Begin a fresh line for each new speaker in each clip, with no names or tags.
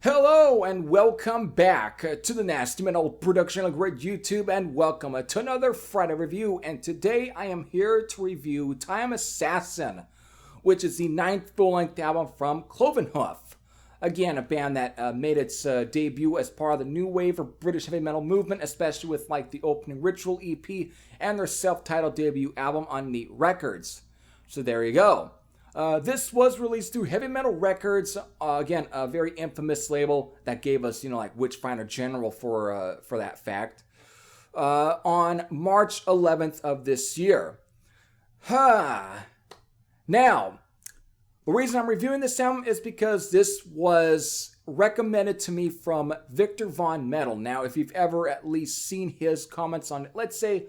Hello and welcome back to the Nasty Metal Production on Great YouTube, and welcome to another Friday review. And today I am here to review Time Assassin, which is the 9th full-length album from Cloven Hoof. Again, a band that made its debut as part of the new wave of British heavy metal movement, especially with like the opening Ritual EP and their self-titled debut album on Neat Records. So there you go. This was released through Heavy Metal Records, again, a very infamous label that gave us, like Witchfinder General for that fact, on March 11th of this year. Now, the reason I'm reviewing this album is because this was recommended to me from Victor Von Metal. Now, if you've ever at least seen his comments on, let's say,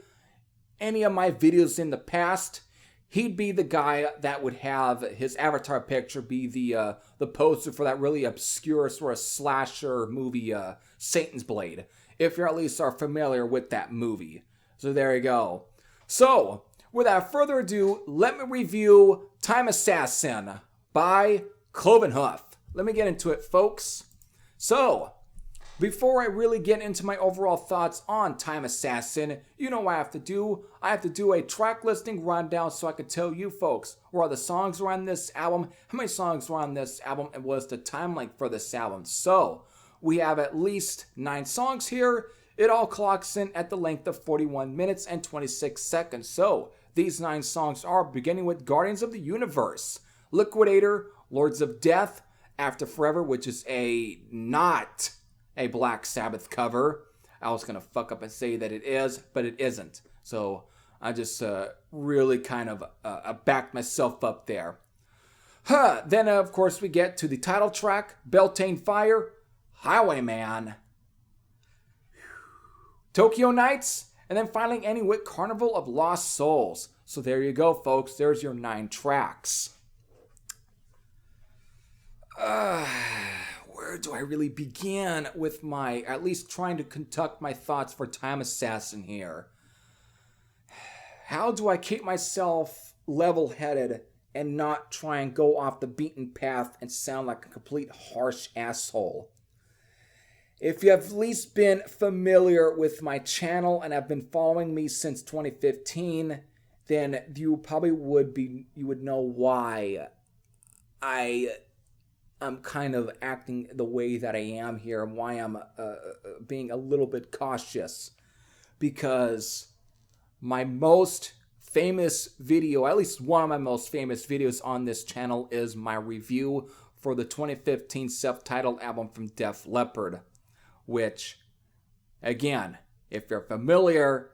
any of my videos in the past, he'd be the guy that would have his avatar picture be the poster for that really obscure sort of slasher movie, Satan's Blade, if you at least are familiar with that movie. So there you go. So, without further ado, let me review Time Assassin by Cloven Hoof. Let me get into it, folks. So, before I really get into my overall thoughts on Time Assassin, you know what I have to do. I have to do a track listing rundown so I can tell you folks where the songs are on this album, how many songs were on this album, and what is the time length for this album. So, we have at least 9 songs here. It all clocks in at the length of 41 minutes and 26 seconds. So, these 9 songs are beginning with Guardians of the Universe, Liquidator, Lords of Death, After Forever, which is not a Black Sabbath cover. I was going to fuck up and say that it is, but it isn't. So I just really kind of backed myself up there. Then, of course, we get to the title track, Beltane Fire, Highwayman, Tokyo Nights, and then finally ending with Carnival of Lost Souls. So there you go, folks. There's your 9 tracks. Where do I really begin with my, at least trying to conduct my thoughts for Time Assassin here? How do I keep myself level-headed and not try and go off the beaten path and sound like a complete harsh asshole? If you have at least been familiar with my channel and have been following me since 2015, then you probably would know why I'm kind of acting the way that I am here, and why I'm being a little bit cautious. Because my most famous video, at least one of my most famous videos on this channel, is my review for the 2015 self-titled album from Def Leppard. Which, again, if you're familiar,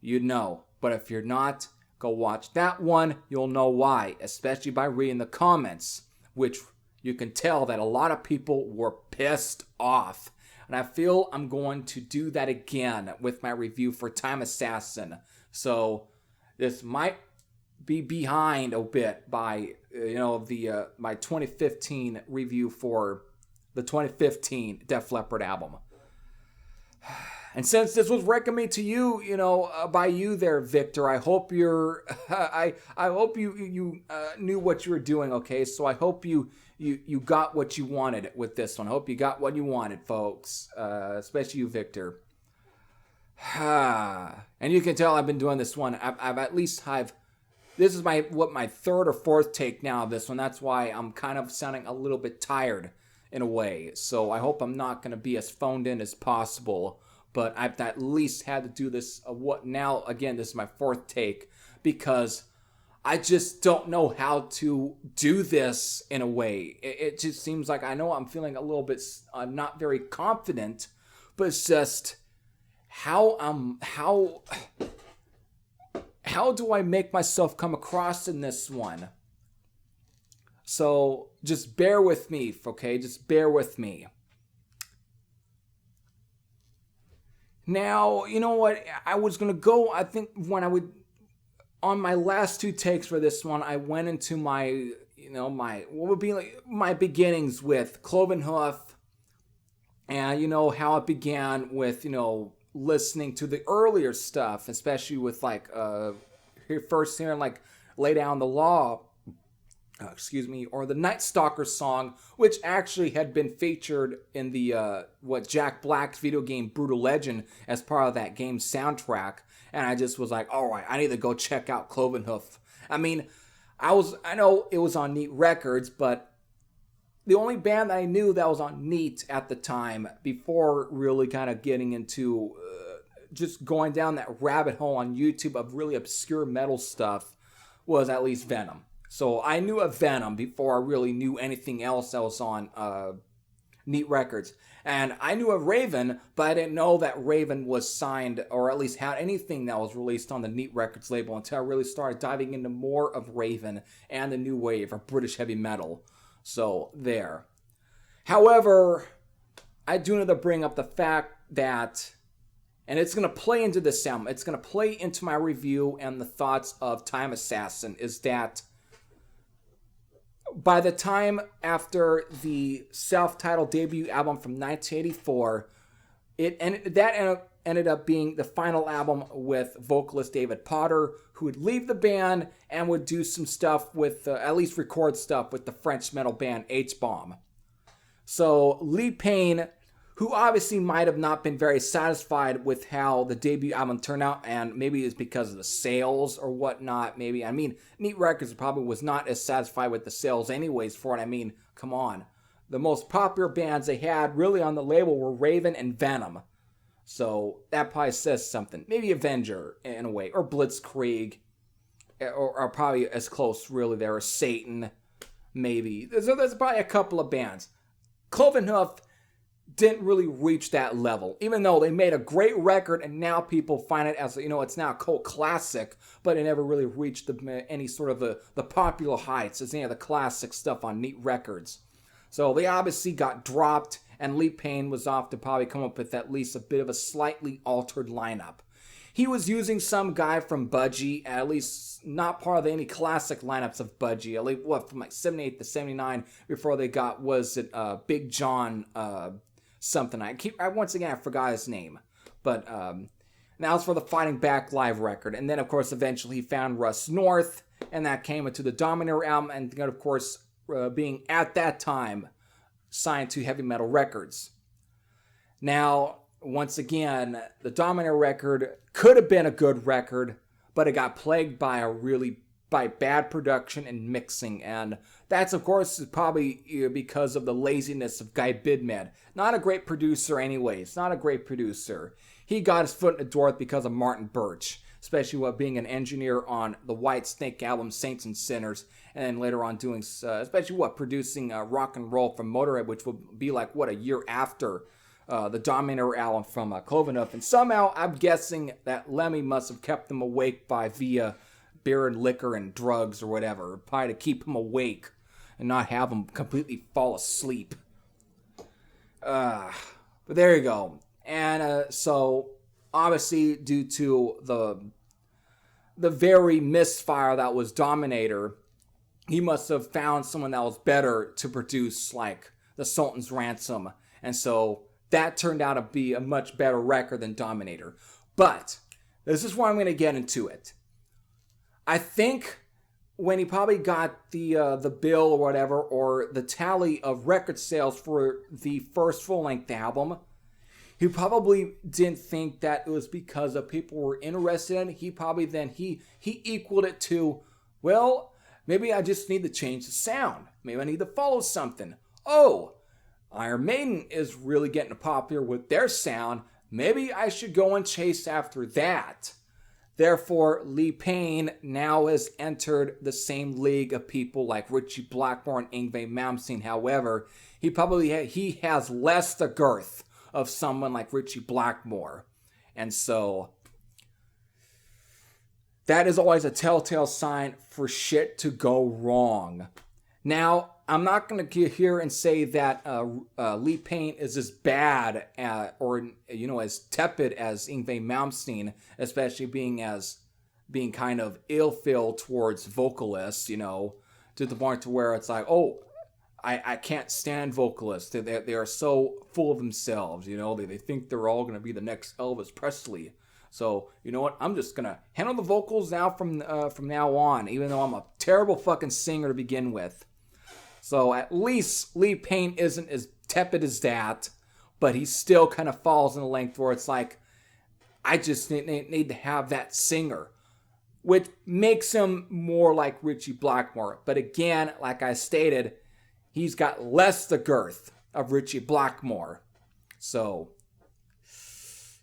you know. But if you're not, go watch that one. You'll know why, especially by reading the comments, which you can tell that a lot of people were pissed off. And I feel I'm going to do that again with my review for Time Assassin. So this might be behind a bit by, my 2015 review for the 2015 Def Leppard album. And since this was recommended to you, by you there, Victor, I hope I hope you knew what you were doing. Okay, so I hope you got what you wanted with this one. I hope you got what you wanted, folks. Especially you, Victor. And you can tell I've been doing this one. This is my 3rd or 4th take now of this one. That's why I'm kind of sounding a little bit tired in a way. So I hope I'm not going to be as phoned in as possible. But I've at least had to do this. Again, this is my 4th take, because I just don't know how to do this in a way. It just seems like, I know I'm feeling a little bit not very confident, but it's just how do I make myself come across in this one? So just bear with me, okay? Just bear with me. Now, you know what? I was going to go, I think on my last 2 takes for this one, I went into my beginnings with Cloven Hoof, and how it began with, listening to the earlier stuff, especially with first hearing Lay Down the Law, or the Night Stalker song, which actually had been featured in the Jack Black's video game Brutal Legend as part of that game's soundtrack. And I just was like, all right, I need to go check out Cloven Hoof. I mean, I know it was on Neat Records, but the only band that I knew that was on Neat at the time, before really kind of getting into just going down that rabbit hole on YouTube of really obscure metal stuff, was at least Venom. So I knew of Venom before I really knew anything else that was on Neat Records. And I knew of Raven, but I didn't know that Raven was signed, or at least had anything that was released on the Neat Records label, until I really started diving into more of Raven and the new wave of British heavy metal. So there. However, I do need to bring up the fact that, and it's going to play into this album, it's going to play into my review and the thoughts of Time Assassin, is that by the time after the self-titled debut album from 1984, that ended up being the final album with vocalist David Potter, who would leave the band and would do some stuff with, at least record stuff with the French metal band H-Bomb. So Lee Payne, who obviously might have not been very satisfied with how the debut album turned out, and maybe it's because of the sales or whatnot, maybe. I mean, Neat Records probably was not as satisfied with the sales anyways for it. I mean, come on. The most popular bands they had really on the label were Raven and Venom. So that probably says something. Maybe Avenger in a way, or Blitzkrieg, or probably as close really there as Satan, maybe. There's probably a couple of bands. Cloven Hoof didn't really reach that level, even though they made a great record and now people find it as, it's now a cult classic, but it never really reached any sort of the popular heights as any of the classic stuff on Neat Records. So they obviously got dropped, and Lee Payne was off to probably come up with at least a bit of a slightly altered lineup. He was using some guy from Budgie, at least not part of any classic lineups of Budgie, at least from like 78 to 79 before they got, was it Big John something. I forgot his name. But that was for the Fighting Back live record. And then, of course, eventually he found Russ North, and that came into the Dominator album, and then, of course, being at that time signed to Heavy Metal Records. Now, once again, the Dominator record could have been a good record, but it got plagued by bad production and mixing, and that's, of course, probably because of the laziness of Guy Bidmed. Not a great producer anyways, not a great producer. He got his foot in the door because of Martin Birch, especially being an engineer on the White Snake album Saints and Sinners, and then later on doing, producing Rock and Roll from Motorhead, which would be like, a year after the Dominator album from Cloven Hoof. And somehow, I'm guessing that Lemmy must have kept them awake via beer and liquor and drugs or whatever, probably to keep him awake and not have him completely fall asleep. But there you go. And so, obviously, due to the very misfire that was Dominator, he must have found someone that was better to produce, like the Sultan's Ransom. And so that turned out to be a much better record than Dominator. But this is why I'm going to get into it. I think when he probably got the bill or whatever, or the tally of record sales for the first full-length album, he probably didn't think that it was because of people were interested in it. He probably then, he equaled it to, well, maybe I just need to change the sound. Maybe I need to follow something. Oh, Iron Maiden is really getting popular with their sound. Maybe I should go and chase after that. Therefore, Lee Payne now has entered the same league of people like Ritchie Blackmore and Yngwie Malmsteen. However, he has less the girth of someone like Ritchie Blackmore. And so, that is always a telltale sign for shit to go wrong. Now, I'm not going to get here and say that Lee Payne is as bad or as tepid as Yngwie Malmsteen, especially being kind of ill-filled towards vocalists, to the point to where it's like, oh, I can't stand vocalists. They are so full of themselves, they think they're all going to be the next Elvis Presley. So, you know what? I'm just going to handle the vocals now from now on, even though I'm a terrible fucking singer to begin with. So at least Lee Payne isn't as tepid as that, but he still kind of falls in the length where it's like, I just need to have that singer, which makes him more like Ritchie Blackmore. But again, like I stated, he's got less the girth of Ritchie Blackmore. So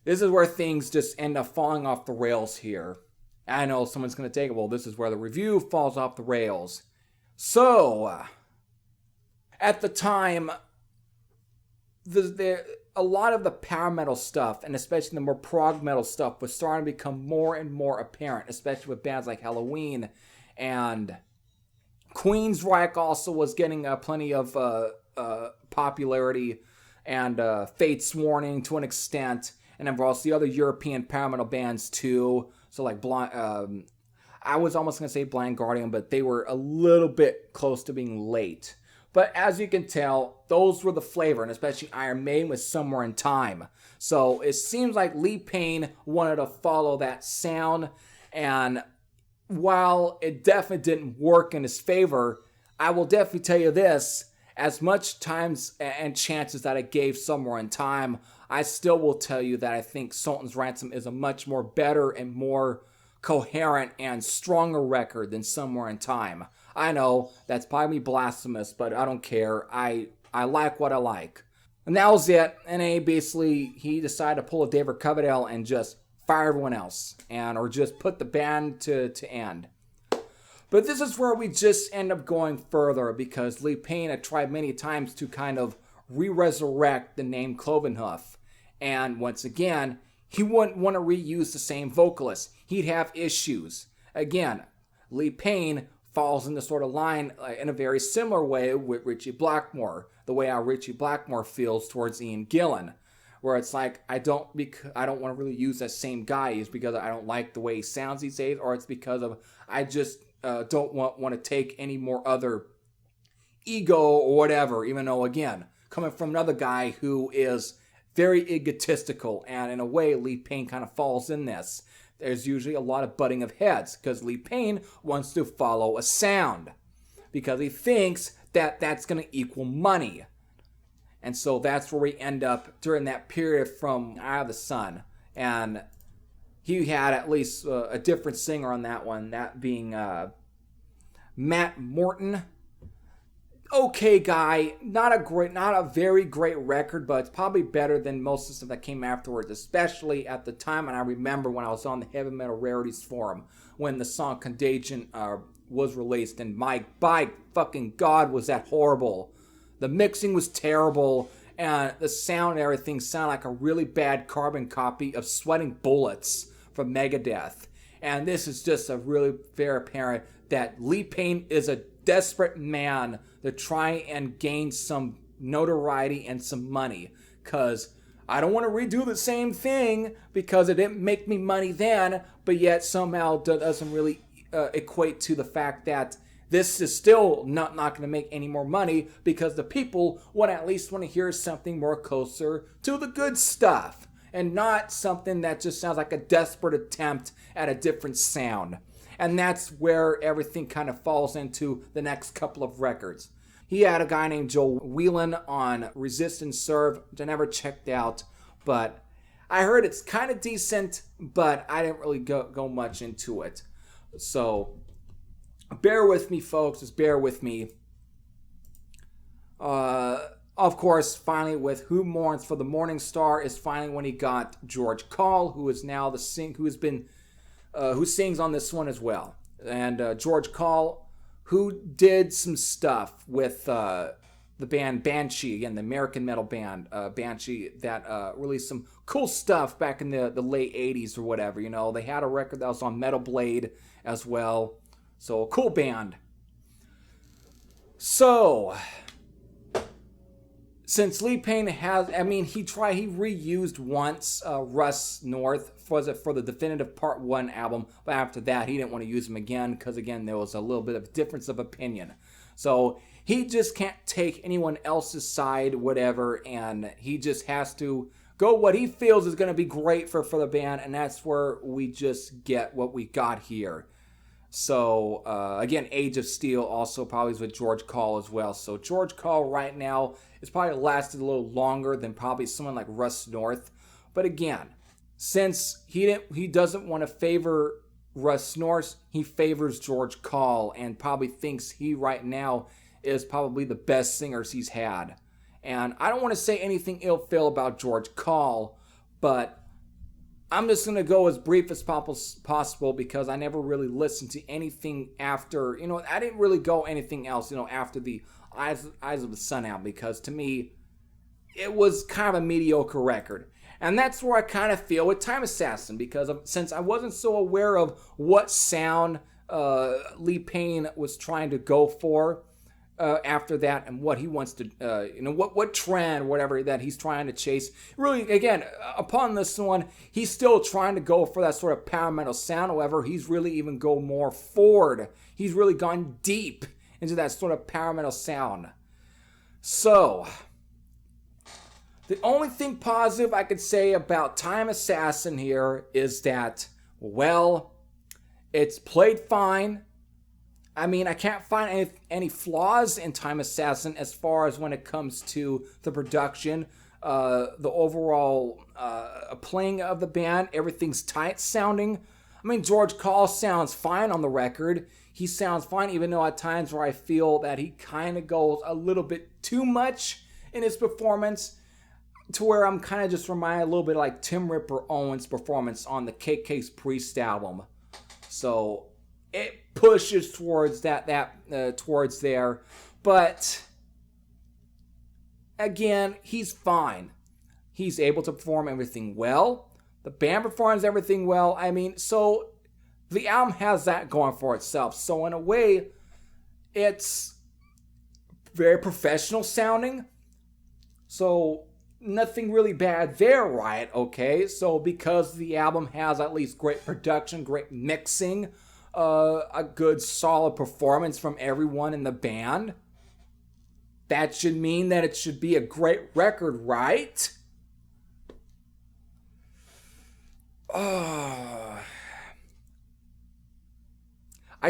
this is where things just end up falling off the rails here. I know someone's going to take it, well, this is where the review falls off the rails. So, at the time, a lot of the power metal stuff, and especially the more prog metal stuff, was starting to become more and more apparent, especially with bands like Halloween. And Queensryche also was getting plenty of popularity, and Fate's Warning to an extent. And then also the other European power metal bands too. So like I was almost going to say Blind Guardian, but they were a little bit close to being late. But as you can tell, those were the flavor, and especially Iron Maiden was Somewhere in Time. So it seems like Lee Payne wanted to follow that sound, and while it definitely didn't work in his favor, I will definitely tell you this, as much times and chances that I gave Somewhere in Time, I still will tell you that I think Sultan's Ransom is a much more better and more coherent and stronger record than Somewhere in Time. I know, that's probably blasphemous, but I don't care. I like what I like. And that was it. And he decided to pull a David Coverdale and just fire everyone else. Or just put the band to end. But this is where we just end up going further, because Lee Payne had tried many times to kind of re-resurrect the name Cloven Hoof. And once again, he wouldn't want to reuse the same vocalist. He'd have issues. Again, Lee Payne falls in the sort of line in a very similar way with Ritchie Blackmore. The way how Ritchie Blackmore feels towards Ian Gillan. Where it's like, I don't want to really use that same guy. It's because I don't like the way he sounds these days. Or it's because of, I just don't want to take any more other ego or whatever. Even though, again, coming from another guy who is very egotistical, and in a way, Lee Payne kind of falls in this. There's usually a lot of butting of heads, because Lee Payne wants to follow a sound, because he thinks that that's going to equal money. And so that's where we end up during that period from Eye of the Sun. And he had at least a different singer on that one, that being Matt Morton. Okay guy, not a very great record, but it's probably better than most of the stuff that came afterwards, especially at the time. And I remember when I was on the Heavy Metal Rarities forum when the song Contagion was released, and by fucking God was that horrible. The mixing was terrible, and the sound and everything sounded like a really bad carbon copy of Sweating Bullets from Megadeth. And this is just a really very apparent that Lee Payne is a desperate man to try and gain some notoriety and some money. Because I don't want to redo the same thing because it didn't make me money then, but yet somehow doesn't really equate to the fact that this is still not going to make any more money, because the people would at least want to hear something more closer to the good stuff and not something that just sounds like a desperate attempt at a different sound. And that's where everything kind of falls into the next couple of records. He had a guy named Joe Whelan on Resist and Serve, which I never checked out, but I heard it's kind of decent, but I didn't really go much into it. So bear with me, folks. Just bear with me. Of course, finally, with Who Mourns for the Morning Star is finally when he got George Call, who is now who sings on this one as well. And George Call, who did some stuff with the band Banshee, again, the American metal band Banshee, that released some cool stuff back in the late 80s or whatever. You know, they had a record that was on Metal Blade as well. So, a cool band. So, since Lee Payne he reused once Russ North for the Definitive Part 1 album, but after that he didn't want to use him again because, again, there was a little bit of difference of opinion. So he just can't take anyone else's side, whatever, and he just has to go what he feels is going to be great for the band, and that's where we just get what we got here. So, again, Age of Steel also probably is with George Call as well. So, George Call right now is probably lasted a little longer than probably someone like Russ North. But again, since he doesn't want to favor Russ North, he favors George Call and probably thinks he right now is probably the best singers he's had. And I don't want to say anything ill-feel about George Call, but I'm just going to go as brief as possible because I never really listened to anything after, I didn't really go anything else, after the Eyes of the Sun album, because to me, it was kind of a mediocre record. And that's where I kind of feel with Time Assassin, because since I wasn't so aware of what sound Lee Payne was trying to go for after that, and what he wants to, what trend, whatever that he's trying to chase. Really, again, upon this one, he's still trying to go for that sort of power metal sound. However, he's really even go more forward. He's really gone deep into that sort of power metal sound. So, the only thing positive I could say about Time Assassin here is that, well, it's played fine. I mean, I can't find any flaws in Time Assassin as far as when it comes to the production, the overall playing of the band. Everything's tight sounding. I mean, George Call sounds fine on the record. He sounds fine, even though at times where I feel that he kind of goes a little bit too much in his performance, to where I'm kind of just reminded a little bit like Tim Ripper Owens' performance on the KK's Priest album. So it pushes towards towards there, but again, he's fine. He's able to perform everything well. The band performs everything well. I mean, so the album has that going for itself. So in a way, it's very professional sounding. So nothing really bad there, right? Okay, so because the album has at least great production, great mixing, a good solid performance from everyone in the band, that should mean that it should be a great record, right? I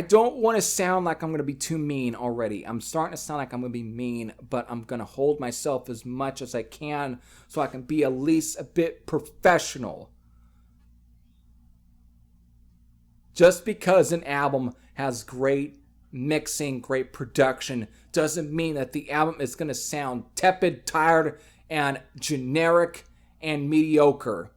don't want to sound like I'm going to be too mean already. I'm starting to sound like I'm going to be mean, but I'm going to hold myself as much as I can so I can be at least a bit professional. Just because an album has great mixing, great production, doesn't mean that the album is going to sound tepid, tired, and generic and mediocre.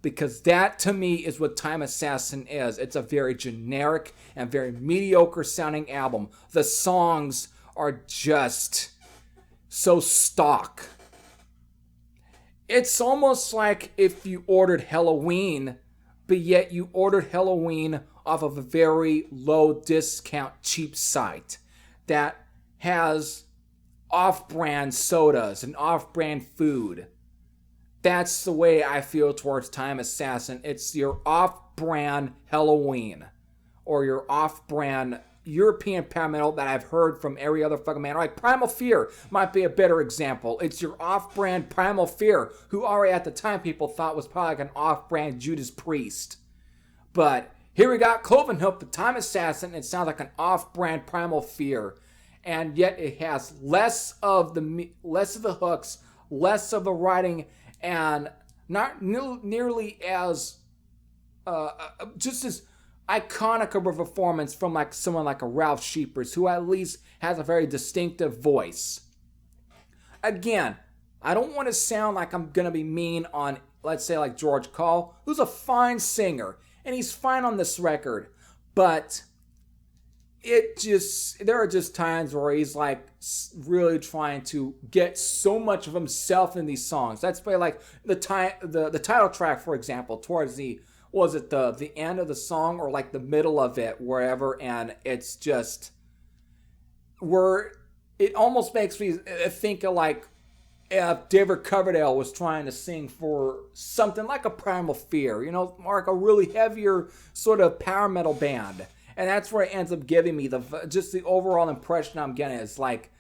Because that, to me, is what Time Assassin is. It's a very generic and very mediocre sounding album. The songs are just so stock. It's almost like if you ordered Halloween, but yet you ordered Halloween off of a very low discount cheap site that has off-brand sodas and off-brand food. That's the way I feel towards Time Assassin. It's your off-brand Halloween, or your off-brand European power metal that I've heard from every other fucking man. Like Primal Fear might be a better example. It's your off-brand Primal Fear, who already at the time people thought was probably like an off-brand Judas Priest. But here we got Cloven Hoof, the Time Assassin. It sounds like an off-brand Primal Fear, and yet it has less of the hooks, less of the writing, and not nearly as just as iconic of a performance from like someone like a Ralph Sheepers, who at least has a very distinctive voice. Again, I don't want to sound like I'm gonna be mean on, let's say, like George Call, who's a fine singer, and he's fine on this record, but there are just times where he's like really trying to get so much of himself in these songs. That's by like the title track, for example, towards the end of the song or like the middle of it, wherever, and it's just where it almost makes me think of like if David Coverdale was trying to sing for something like a Primal Fear, or like a really heavier sort of power metal band. And that's where it ends up giving me just the overall impression I'm getting. It's like,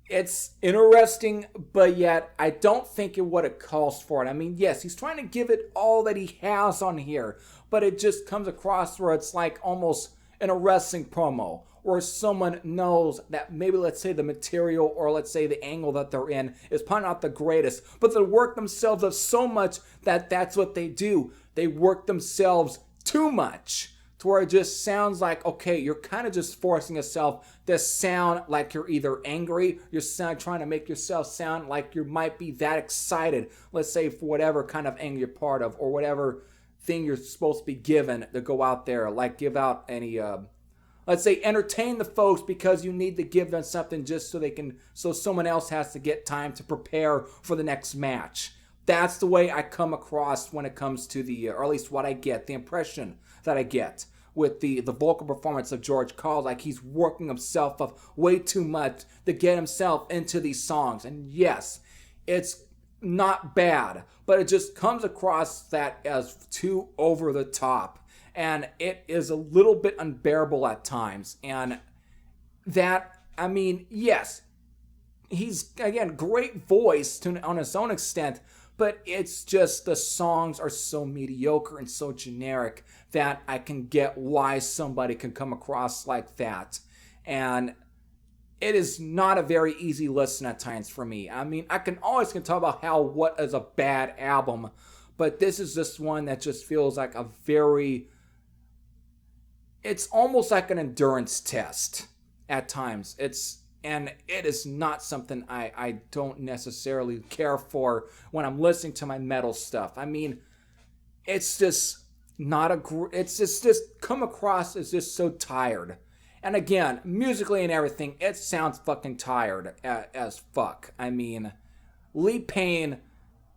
it's interesting, but yet I don't think what it calls for it. I mean, yes, he's trying to give it all that he has on here, but it just comes across where it's like almost in a wrestling promo, or someone knows that maybe, let's say, the material or let's say the angle that they're in is probably not the greatest, but they work themselves up so much that that's what they do. They work themselves too much to where it just sounds like, okay, you're kind of just forcing yourself to sound like you're either angry, you're trying to make yourself sound like you might be that excited, let's say, for whatever kind of angle you're part of, or whatever thing you're supposed to be given to go out there, like give out any, let's say, entertain the folks because you need to give them something just so someone else has to get time to prepare for the next match. That's the way I come across when it comes to or at least what I get, the impression that I get with the vocal performance of George Carl. Like he's working himself up way too much to get himself into these songs. And yes, it's not bad, but it just comes across that as too over the top. And it is a little bit unbearable at times. And that, I mean, yes, he's, again, great voice on his own extent, but it's just the songs are so mediocre and so generic that I can get why somebody can come across like that. And it is not a very easy listen at times for me. I mean, I can talk about what is a bad album, but this is just one that just feels like it's almost like an endurance test at times. And it is not something I don't necessarily care for when I'm listening to my metal stuff. I mean, it's just it's just come across as just so tired. And again, musically and everything, it sounds fucking tired as fuck. I mean, Lee Payne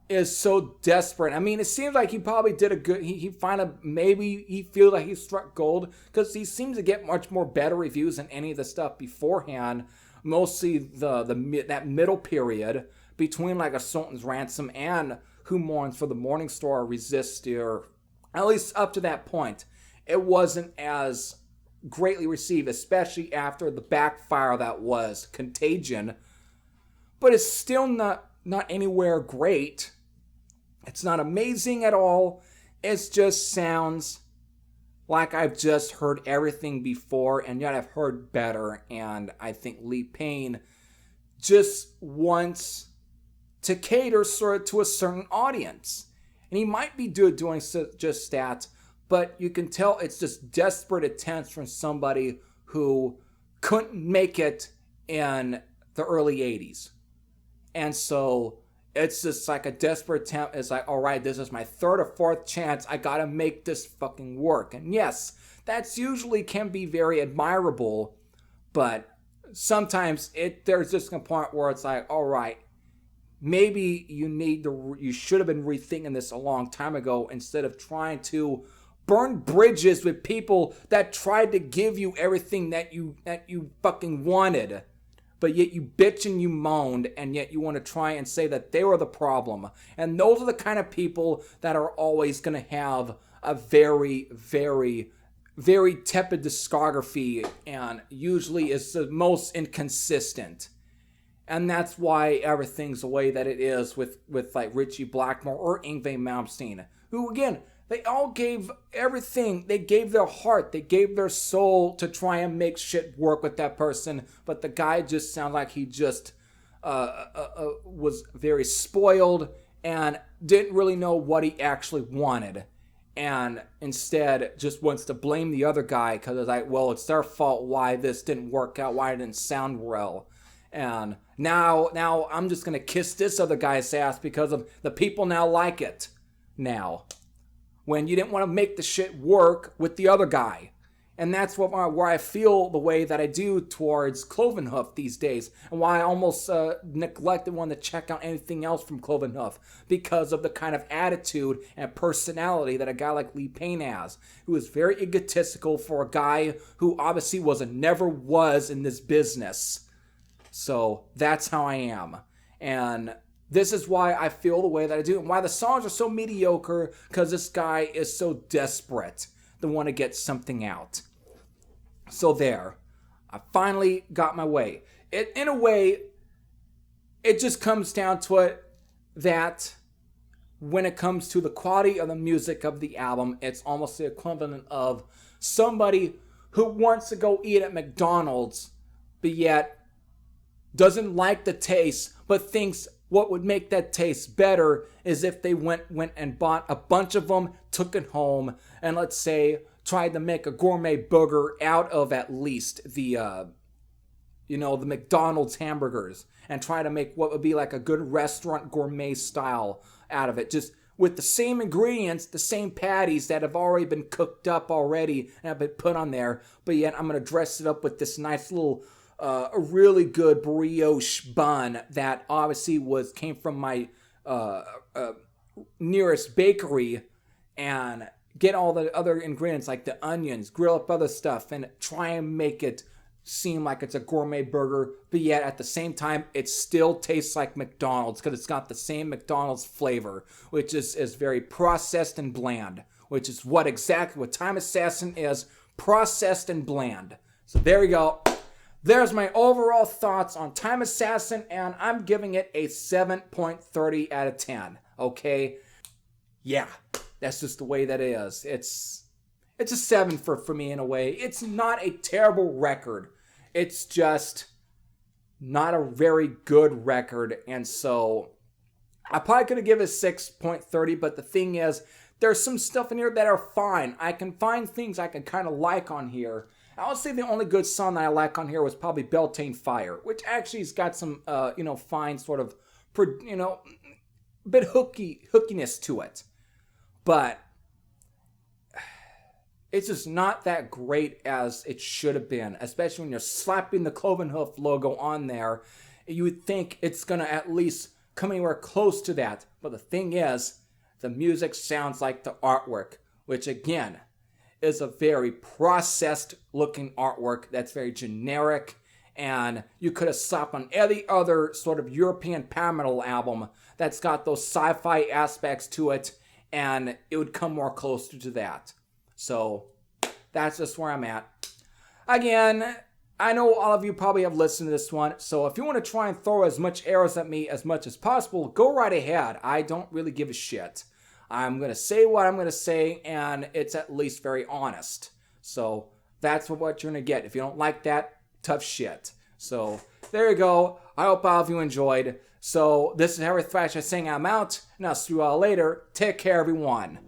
is so desperate. I mean, it seems like he probably did a good, he feels like he struck gold, because he seems to get much more better reviews than any of the stuff beforehand. Mostly that middle period between like A Sultan's Ransom and Who Mourns for the Morning Star Resist, or at least up to that point, it wasn't as greatly received, especially after the backfire that was Contagion. But it's still not anywhere great. It's not amazing at all. It just sounds like I've just heard everything before, and yet I've heard better. And I think Lee Payne just wants to cater sort of to a certain audience. And he might be doing just that, but you can tell it's just desperate attempts from somebody who couldn't make it in the early 80s. And so it's just like a desperate attempt. It's like, all right, this is my third or fourth chance. I gotta make this fucking work. And yes, that's usually can be very admirable, but sometimes there's just a point where it's like, all right, maybe you should have been rethinking this a long time ago, instead of trying to burn bridges with people that tried to give you everything that you fucking wanted. But yet you bitch and you moaned, and yet you want to try and say that they were the problem. And those are the kind of people that are always going to have a very, very, very tepid discography, and usually is the most inconsistent. And that's why everything's the way that it is with like Ritchie Blackmore or Yngwie Malmsteen, who, again, they all gave everything. They gave their heart. They gave their soul to try and make shit work with that person. But the guy just sounded like he just was very spoiled and didn't really know what he actually wanted. And instead just wants to blame the other guy because it's like, well, it's their fault why this didn't work out, why it didn't sound well. And now I'm just going to kiss this other guy's ass because of the people now like it now, when you didn't want to make the shit work with the other guy. And that's where I feel the way that I do towards Cloven Hoof these days, and why I almost neglected wanting to check out anything else from Cloven Hoof, because of the kind of attitude and personality that a guy like Lee Payne has, who is very egotistical for a guy who obviously never was in this business. So that's how I am. And this is why I feel the way that I do, and why the songs are so mediocre, because this guy is so desperate to want to get something out. So there. I finally got my way. In a way, it just comes down to it that when it comes to the quality of the music of the album, it's almost the equivalent of somebody who wants to go eat at McDonald's, but yet doesn't like the taste, but thinks what would make that taste better is if they went and bought a bunch of them, took it home, and let's say tried to make a gourmet burger out of at least the the McDonald's hamburgers, and try to make what would be like a good restaurant gourmet style out of it, just with the same ingredients, the same patties that have already been cooked up already and have been put on there, but yet I'm going to dress it up with this nice little a really good brioche bun that obviously came from my nearest bakery, and get all the other ingredients like the onions, grill up other stuff, and try and make it seem like it's a gourmet burger, but yet at the same time it still tastes like McDonald's because it's got the same McDonald's flavor, which is very processed and bland, which is exactly what Time Assassin is, processed and bland. So there we go. There's my overall thoughts on Time Assassin, and I'm giving it a 7.30 out of 10. Okay? Yeah, that's just the way that it is. It's a 7 for me in a way. It's not a terrible record. It's just not a very good record, and so I probably could have given it 6.30, but the thing is, there's some stuff in here that are fine. I can find things I can kind of like on here. I would say the only good song that I like on here was probably Beltane Fire, which actually has got some, fine sort of, bit hookiness to it. But it's just not that great as it should have been, especially when you're slapping the Cloven Hoof logo on there. You would think it's going to at least come anywhere close to that. But the thing is, the music sounds like the artwork, which again is a very processed looking artwork that's very generic, and you could have slapped on any other sort of European power metal album that's got those sci-fi aspects to it, and it would come more closer to that. So that's just where I'm at. Again, I know all of you probably have listened to this one, so if you want to try and throw as much arrows at me as much as possible, go right ahead. I don't really give a shit. I'm going to say what I'm going to say, and it's at least very honest. So that's what you're going to get. If you don't like that, tough shit. So there you go. I hope all of you enjoyed. So this is Harry Thrasher saying I'm out, and I'll see you all later. Take care, everyone.